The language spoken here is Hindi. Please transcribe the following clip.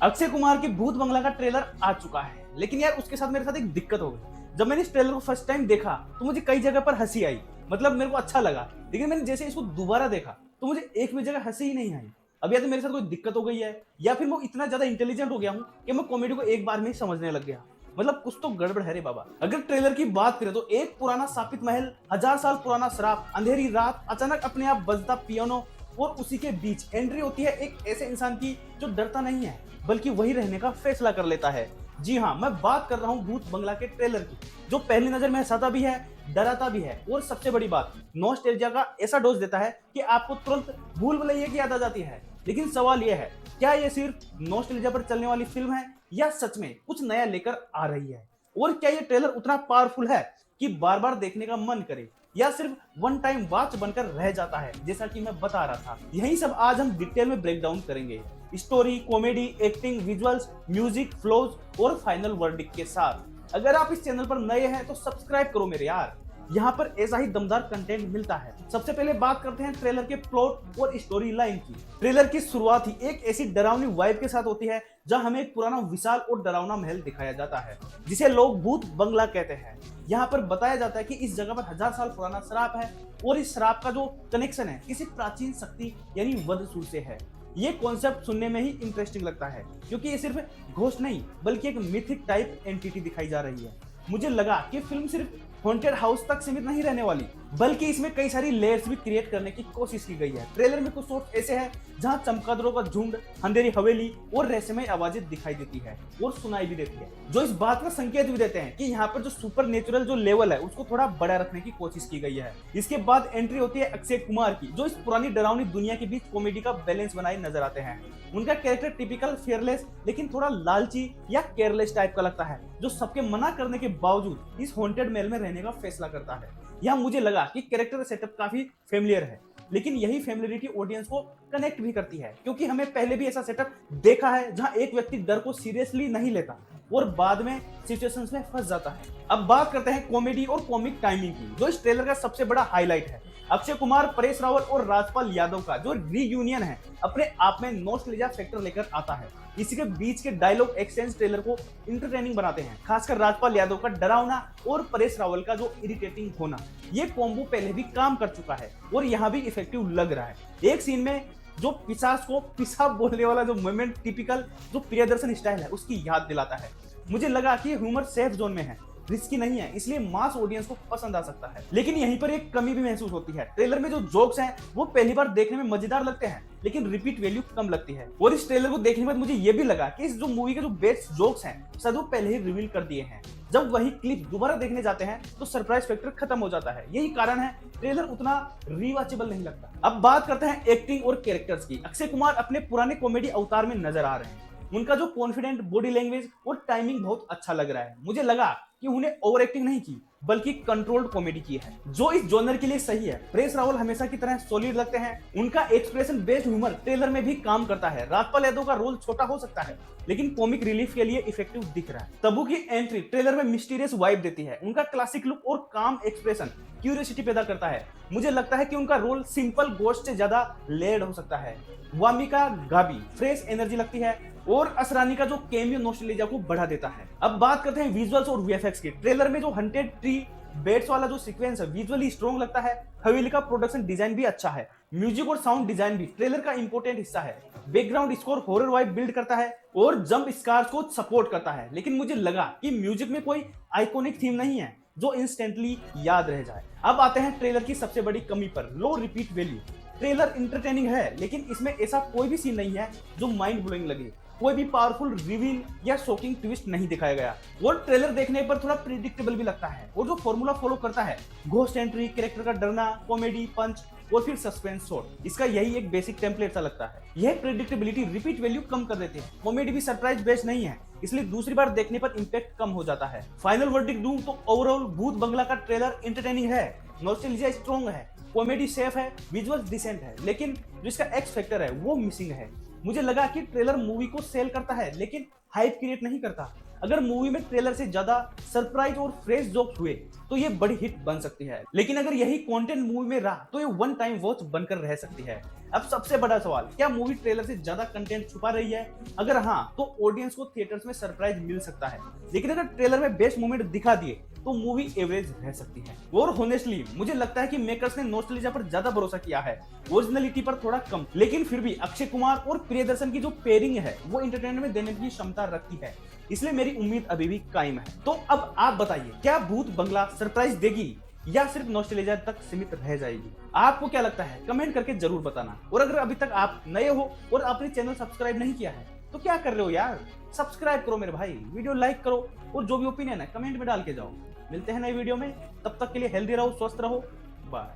अक्षय कुमार की भूत बंगला का ट्रेलर आ चुका है, लेकिन यार उसके साथ मेरे साथ एक दिक्कत हो गई। जब मैंने इस ट्रेलर को फर्स्ट टाइम देखा तो मुझे कई जगह पर हंसी आई, मतलब मेरे को अच्छा लगा। लेकिन मैंने जैसे इसको दोबारा देखा तो मुझे एक भी जगह हंसी ही नहीं आई। अब या तो मेरे साथ कोई दिक्कत हो गई है, या फिर मैं इतना ज्यादा इंटेलिजेंट हो गया हूँ कि मैं कॉमेडी को एक बार में ही समझने लग गया। मतलब कुछ तो गड़बड़ है रे बाबा। अगर ट्रेलर की बात करें तो एक पुराना स्थापित महल, 1000 साल पुराना श्राप, अंधेरी रात, अचानक अपने आप बजता पियानो, और उसी के बीच एंट्री होती है एक ऐसे इंसान की जो डरता नहीं है बल्कि वही रहने का फैसला कर लेता है। जी हाँ, मैं बात कर रहा हूँ भूत बंगला के ट्रेलर की, जो पहली नजर में हंसाता भी है, डराता भी है, और सबसे बड़ी बात, नॉस्टैल्जिया का ऐसा डोज देता है कि आपको तुरंत भूल भुलैया की याद आ जाती है। लेकिन सवाल यह है, क्या ये सिर्फ नॉस्टैल्जिया पर चलने वाली फिल्म है या सच में कुछ नया लेकर आ रही है? और क्या ये ट्रेलर उतना पावरफुल है कि बार बार देखने का मन करे, या सिर्फ वन टाइम वॉच बनकर रह जाता है, जैसा कि मैं बता रहा था। यही सब आज हम डिटेल में ब्रेक डाउन करेंगे, story, comedy, acting, visuals, music, flows और फाइनल वर्डिक्ट के साथ। अगर आप इस चैनल पर नए हैं तो सब्सक्राइब करो मेरे यार, यहाँ पर ऐसा ही दमदार कंटेंट मिलता है। सबसे पहले बात करते हैं ट्रेलर के प्लॉट और स्टोरी लाइन की। ट्रेलर की शुरुआत ही एक ऐसी डरावनी वाइब के साथ होती है जहां हमें एक पुराना विशाल और डरावना महल दिखाया जाता है, जिसे लोग भूत बंगला कहते हैं। यहाँ पर बताया जाता है कि इस जगह पर 1000 साल पुराना श्राप है, और इस श्राप का जो कनेक्शन है किसी प्राचीन शक्ति यानी वधसूर से है। ये कॉन्सेप्ट सुनने में ही इंटरेस्टिंग लगता है, क्योंकि ये सिर्फ घोस्ट नहीं बल्कि एक मिथिक टाइप एंटिटी दिखाई जा रही है। मुझे लगा कि फिल्म सिर्फ हॉन्टेड हाउस तक सीमित नहीं रहने वाली, बल्कि इसमें कई सारी लेयर्स भी क्रिएट करने की कोशिश की गई है। ट्रेलर में कुछ शॉट्स ऐसे हैं जहां चमगादड़ों का झुंड, अंधेरी हवेली और रहस्यमय आवाजें दिखाई देती है और सुनाई भी देती है, जो इस बात का संकेत भी देते हैं कि यहाँ पर जो सुपर नेचुरल जो लेवल है उसको थोड़ा बड़ा रखने की कोशिश की गई है। इसके बाद एंट्री होती है अक्षय कुमार की, जो इस पुरानी डरावनी दुनिया के बीच कॉमेडी का बैलेंस बनाए नजर आते हैं। उनका कैरेक्टर टिपिकल फेयरलेस लेकिन थोड़ा लालची या केयरलेस टाइप का लगता है, जो सबके मना करने के बावजूद इस हॉन्टेड महल में रहने का फैसला करता है। यहाँ मुझे लगा कि कैरेक्टर सेटअप काफी फेमिलियर है, लेकिन यही फेमिलियरिटी ऑडियंस को कनेक्ट भी करती है, क्योंकि हमें पहले भी ऐसा सेटअप देखा है जहां एक व्यक्ति डर को सीरियसली नहीं लेता और बाद में सिचुएशंस में फंस जाता है। अब बात करते हैं कॉमेडी और कॉमिक टाइमिंग की, जो इस ट्रेलर का सबसे बड़ा हाईलाइट है। अक्षय कुमार, परेश रावल और राजपाल यादव का जो रीयूनियन है अपने आप में नॉस्टैल्जिया फैक्टर लेकर आता है। इसी के बीच के डायलॉग एक्सचेंज ट्रेलर को इंटरटेनिंग बनाते हैं, खासकर राजपाल यादव का डरावना और परेश रावल का जो इरिटेटिंग होना। ये कॉम्बो पहले भी काम कर चुका है और यहाँ भी इफेक्टिव लग रहा है। एक सीन में जो पिशाच को पिशाब बोलने वाला जो मोमेंट टिपिकल जो प्रियदर्शन स्टाइल है उसकी याद दिलाता है। मुझे लगा कि ह्यूमर सेफ जोन में है, रिस्की नहीं है, इसलिए मास ऑडियंस को पसंद आ सकता है। लेकिन यहीं पर एक कमी भी महसूस होती है। ट्रेलर में जो जोक्स हैं वो पहली बार देखने में मजेदार लगते हैं, लेकिन रिपीट वैल्यू कम लगती है। और इस ट्रेलर को देखने के बाद मुझे ये भी लगा कि इस जो मूवी के जो बेस्ट जोक्स हैं शायद वो पहले ही रिवील कर दिए हैं। जब वही क्लिप दोबारा देखने जाते हैं तो सरप्राइज फैक्टर खत्म हो जाता है। यही कारण है ट्रेलर उतना रिवॉचेबल नहीं लगता। अब बात करते हैं एक्टिंग और कैरेक्टर्स की। अक्षय कुमार अपने पुराने कॉमेडी अवतार में नजर आ रहे हैं। उनका जो कॉन्फिडेंट बॉडी लैंग्वेज और टाइमिंग बहुत अच्छा लग रहा है। मुझे लगा कि उन्हें ओवर एक्टिंग नहीं की बल्कि कंट्रोल्ड कॉमेडी की है, जो इस जॉनर के लिए सही है। परेश रावल हमेशा की तरह सॉलिड लगते हैं। उनका एक्सप्रेशन बेस्ड ह्यूमर ट्रेलर में भी काम करता है। राजपाल यादव का रोल छोटा हो सकता है, लेकिन कॉमिक रिलीफ के लिए इफेक्टिव दिख रहा है। तब्बू की एंट्री ट्रेलर में मिस्टीरियस वाइब देती है। उनका क्लासिक लुक और काम एक्सप्रेशन क्यूरियोसिटी पैदा करता है। मुझे लगता है कि उनका रोल सिंपल गोस्ट से ज्यादा लेयर्ड हो सकता है। वामिका गाबी फ्रेश एनर्जी लगती है, और असरानी का जो कैमियो नॉस्टैल्जिया को बढ़ा देता है। अब बात करते हैं विजुअल्स और वीएफएक्स की। ट्रेलर में जो हंटेड ट्री बेड्स वाला जो सीक्वेंस है विजुअली स्ट्रॉन्ग लगता है। हवेली का प्रोडक्शन डिजाइन भी अच्छा है। म्यूजिक और साउंड डिजाइन भी ट्रेलर का इंपॉर्टेंट हिस्सा है। Background score horror vibe build करता है और जंप स्कार्स को सपोर्ट करता है। लेकिन मुझे लगा कि म्यूजिक में कोई आइकॉनिक थीम नहीं है जो इंस्टेंटली याद रह जाए। अब आते हैं ट्रेलर की सबसे बड़ी कमी पर, लो रिपीट वैल्यू। ट्रेलर इंटरटेनिंग है, लेकिन इसमें ऐसा कोई भी सीन नहीं है जो माइंड ब्लोइंग लगे। कोई भी पावरफुल रिवील या शॉकिंग ट्विस्ट नहीं दिखाया गया। वो ट्रेलर देखने पर थोड़ा प्रिडिक्टेबल भी लगता है, और जो फॉर्मूला फॉलो करता है, घोस्ट एंट्री, कैरेक्टर का डरना, कॉमेडी, पंच और फिर सस्पेंस शॉट, इसका यही एक बेसिक टेम्पलेट सा लगता है। यह प्रिडिक्टेबिलिटी रिपीट वैल्यू कम कर देती है। कॉमेडी भी सरप्राइज बेस्ड नहीं है, इसलिए दूसरी बार देखने पर इंपैक्ट कम हो जाता है। फाइनल वर्डिक्ट दूं तो ओवरऑल भूत बंगला का ट्रेलर एंटरटेनिंग है, नॉस्टैल्जिया स्ट्रॉन्ग है, कॉमेडी सेफ है, विजुअल्स डिसेंट है, लेकिन जो इसका एक्स फैक्टर है वो मिसिंग है। मुझे लगा कि ट्रेलर मूवी को सेल करता है, लेकिन हाइप क्रिएट नहीं करता। अगर मूवी में ट्रेलर से ज्यादा सरप्राइज और फ्रेश जोक्स हुए तो ये बड़ी हिट बन सकती है, लेकिन अगर यही कंटेंट मूवी में रहा तो ये वन टाइम वॉच बनकर रह सकती है। अब सबसे बड़ा सवाल, क्या मूवी ट्रेलर से ज्यादा कंटेंट छुपा रही है? अगर हाँ, तो ऑडियंस को थिएटर्स में सरप्राइज मिल सकता है, लेकिन अगर ट्रेलर में बेस्ट मोमेंट दिखा दिए तो मूवी एवरेज रह सकती है। और होनेस्टली मुझे लगता है कि मेकर्स ने नॉस्टैल्जिया पर ज्यादा भरोसा किया है, ओरिजिनलिटी पर थोड़ा कम। लेकिन फिर भी अक्षय कुमार और प्रियदर्शन की जो पेयरिंग है वो एंटरटेनमेंट देने की क्षमता रखती है, इसलिए मेरी उम्मीद अभी भी कायम है। तो अब आप बताइए, क्या भूत बंगला सरप्राइज देगी या सिर्फ नॉस्टैल्जिया तक सीमित रह जाएगी? आपको क्या लगता है कमेंट करके जरूर बताना। और अगर अभी तक आप नए हो और आपने चैनल सब्सक्राइब नहीं किया है तो क्या कर रहे हो यार, सब्सक्राइब करो मेरे भाई, वीडियो लाइक करो और जो भी ओपिनियन है कमेंट में डाल के जाओ। मिलते हैं नए वीडियो में, तब तक के लिए हेल्दी रहो, स्वस्थ रहो, बाय।